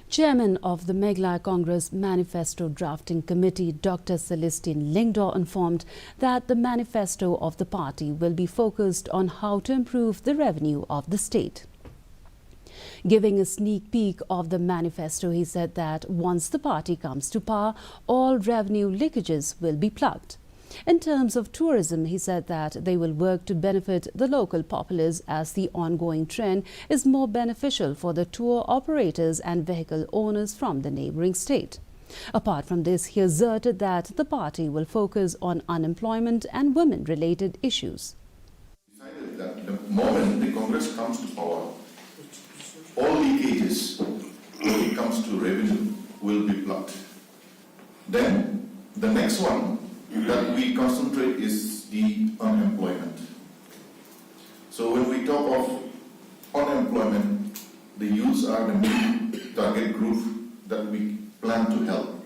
Chairman of the Meghalaya Congress Manifesto Drafting Committee, Dr. Celestine Lingdor, informed that the manifesto of the party will be focused on how to improve the revenue of the state. Giving a sneak peek of the manifesto, he said that once the party comes to power, all revenue leakages will be plugged. In terms of tourism, he said that they will work to benefit the local populace as the ongoing trend is more beneficial for the tour operators and vehicle owners from the neighbouring state. Apart from this, he asserted that the party will focus on unemployment and women-related issues. Decided that the moment the Congress comes to power, all leakages when it comes to revenue will be plugged. Then the next one that we concentrate is the unemployment. So when we talk of unemployment, the youths are the main target group that we plan to help.